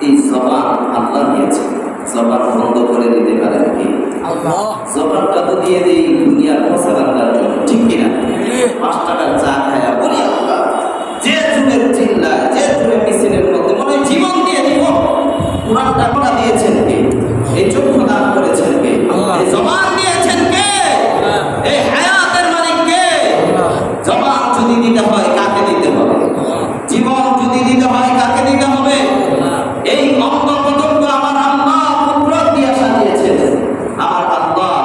এই জবান আল্লাহ দিয়েছে, জবান বন্ধ করে দিতে পারেন কি? জবানটা তো দিয়ে দিই দুনিয়ার প্রচারণার জন্য, ঠিক কিনা? 5 টাকার চা খায়া বলি আল্লাহ, যে যুগের চিল্লায়, যে যুগের মিছিলের মধ্যে মনে জীবন দিয়ে দিব। কোরআনটা কোরআ দিয়েছেন কে? এই চক্ষু দান করেছেন কে? এই জবান দিয়েছেন কে? এই হায়াতের মালিক কে? জবান যদি দিতে হয় কাকে দিতে হবে? জীবন যদি দিতে হয় কাকে দিতে হবে? এই অঙ্গ প্রত্যঙ্গ আমার আল্লাহ কুদরত দিয়ে সাজিয়েছেন। আমার আল্লাহ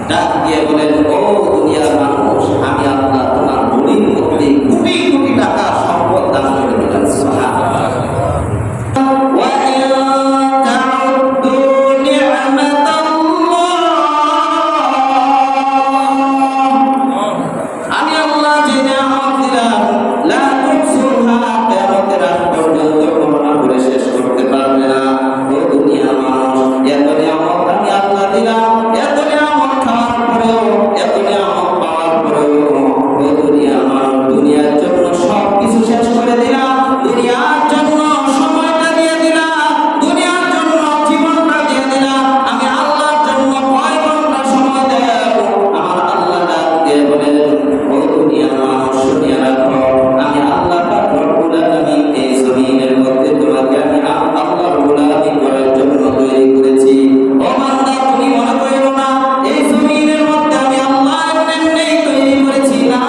ডাক দিয়ে বলেন, ও দুনিয়ার মানুষ, আমি আল্লাহ তোমার মুড়ির মধ্যে কোটি কোটি টাকা সম্পদ দান করে দিলাম। সুবহানাল্লাহ। আমি আল্লাহ যে নিয়ামত দিলাম, লা তুহসুহা, কিয়ামতের আগ পর্যন্ত গণনা করে শেষ করতে পারবে না। ও দুনিয়ার মানুষ, এত নিয়ামত আমি আল্লাহ দিলাম, এত নিয়ামত খাওয়ার পরেও, এত নিয়ামত পাওয়ার পরেও, ও দুনিয়ার মানুষ, দুনিয়ার জন্য সব কিছু শেষ করে দিলাম, দুনিয়ার জন্য সময়টা দিয়ে দিলাম, দুনিয়ার জন্য জীবনটা দিয়ে দিলাম। আমি আল্লাহর জন্য কয় ঘন্টা সময় দেব? আমার আল্লাহ ডাক দিয়ে বলেন, ও দুনিয়ার মানুষ, শুনিয়া রাখো, আমি আল্লাহ পাক রব্বুল আলামিন এই জমিনের মধ্যে তোমাকে আমি আল্লাহ রব্বুল আলামিন করার জন্য তৈরি করেছি। ও বান্দা, তুমি মনে করো না এই জমিনের মধ্যে আমি আল্লাহ এমনি তৈরি করেছি, না।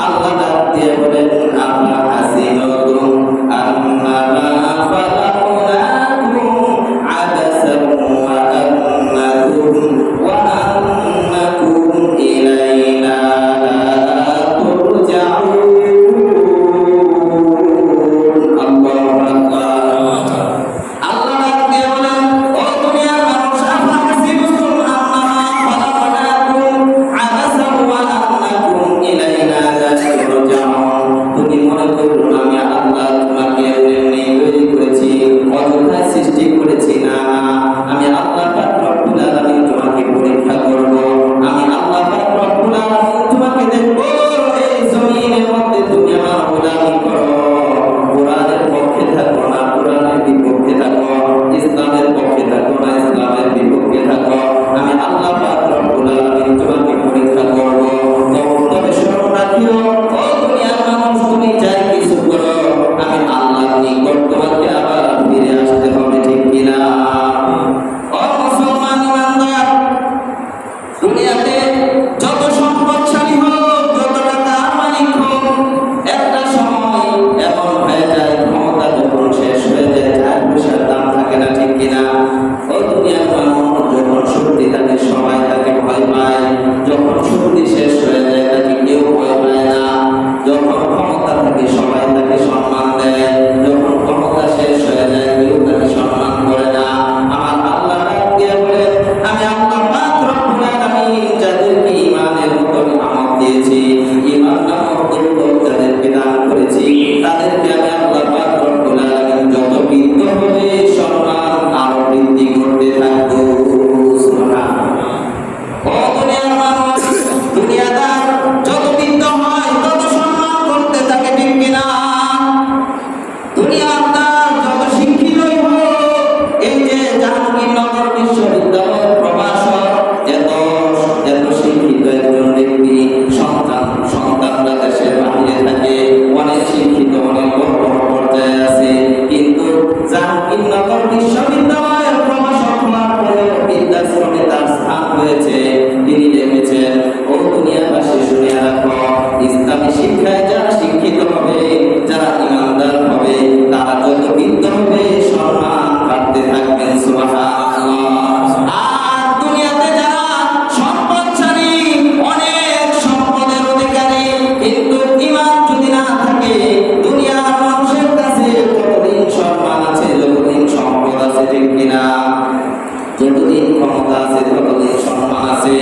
আল্লাহ ডাক দিয়ে বলেন, আফলা হাসিবাতুম আন্নামা খালাকনাকুম আবাসান ওয়া আন্নাকুম ইলাইনা লা তুরজাউন। আল্লাহু আকবার। আল্লাহ ডাক দিয়ে বলেন, ও দুনিয়ার মানুষ, আফলা হাসিবাতুম আন্নামা খালাকনাকুম আবাসান ওয়া আন্নাকুম ইলাইনা লা তুরজাউন। তুমি মনে করো না আমি আল্লাহ তোমাকে এমনি তৈরি করেছি, অযথায় সৃষ্টি করেছি, না। আমি আল্লাহ পাক রব্বুল আলামিন তোমাকে পরীক্ষা করব। আমি আল্লাহ পাক রব্বুল আলামিন তোমাকে দেখব, এই জমিনের মধ্যে তুমি আমার গোলামি করো। কোরআনের পক্ষে থাকো না কোরআনের বিপক্ষে থাকো, ইসলামের পক্ষে থাকো না ইসলামের বিপক্ষে থাকো, আমি আল্লাহ পাক রব্বুল আলামিন তোমাকে পরীক্ষা করব। তবে স্মরণ রাখিও, ও দুনিয়ার মানুষ, তুমি যাই কিছু করো, আমি আল্লাহর নিকট তোমাকে আবার ফিরে আসতে হবে, ঠিক কিনা? ও মুসলমান ইমানদার, দুনিয়াতে যত সম্পদশালী হোক, যত টাকার মালিক হোক, একটা সময় এমন হয়ে যায়, ক্ষমতা যখন শেষ হয়ে যায়, আর পয়সার দাম থাকে না, ঠিক কিনা? ও দুনিয়ার মানুষ, যখন শক্তি থাকে সবাই তাকে ভয় পায়, যখন শক্তি শেষ হয়ে যায় তাকে কেউ ভয় পায় না, যখন ক্ষমতা থাকে সবাই তাকে সম্মান দেয়, যখন ক্ষমতা শেষ হয়ে যায় কেউ তাকে সম্মান করে না। আমার আল্লাহ ডাক দিয়ে বলে, আমি আল্লাহ পাক রব্বুল আলামিন যাদেরকে ঈমানের মতো নিয়ামত দিয়েছি, ঈমান নামক দৌলত যাদেরকে দান করেছি, তাদেরকে আমি আল্লাহ পাক রব্বুল আলামিন যত বৃদ্ধ হবে সম্মান আরো বৃদ্ধি করতে থাকবো। সুবহানাল্লাহ। ও দুনিয়ার মানুষ, দুনিয়াদার যত বৃদ্ধ হয় তত সম্মান করতে থাকে, ঠিক কিনা? দুনিয়াদার যত শিক্ষিতই হোক, এই যে জাহাঙ্গীরনগর বিশ্ববিদ্যালয়ের প্রভাষক, এত শিক্ষিত একজন ব্যক্তি, সন্তানরা দেশের বাহিরে থাকে, অনেক শিক্ষিত, অনেক বড় বড় পর্যায়ে আছে, কিন্তু জাহাঙ্গীরনগর বিশ্ববিদ্যালয়ের প্রভাষক হওয়ার পরে বিদ্যাশ্রমে তার স্থান হয়েছে। তিনি লিখেছেন, ও দুনিয়াবাসী, শুনিয়া রাখো, ইসলামী শিক্ষায় যারা শিক্ষিত হবে, যারা ইমানদার হবে, তারা যত বৃদ্ধ হবে সম্মান বাড়তে থাকবেন। সুবহানাল্লাহ। আর দুনিয়াতে যারা সম্পদশালী, অনেক সম্পদের অধিকারী, কিন্তু ঈমান যদি না থাকে, দুনিয়ার মানুষের কাছে যতদিন সম্মান আছে, যতদিন সম্পদ আছে, ঠিক কিনা? যতদিন ক্ষমতা আছে, ততদিন সম্মান আছে,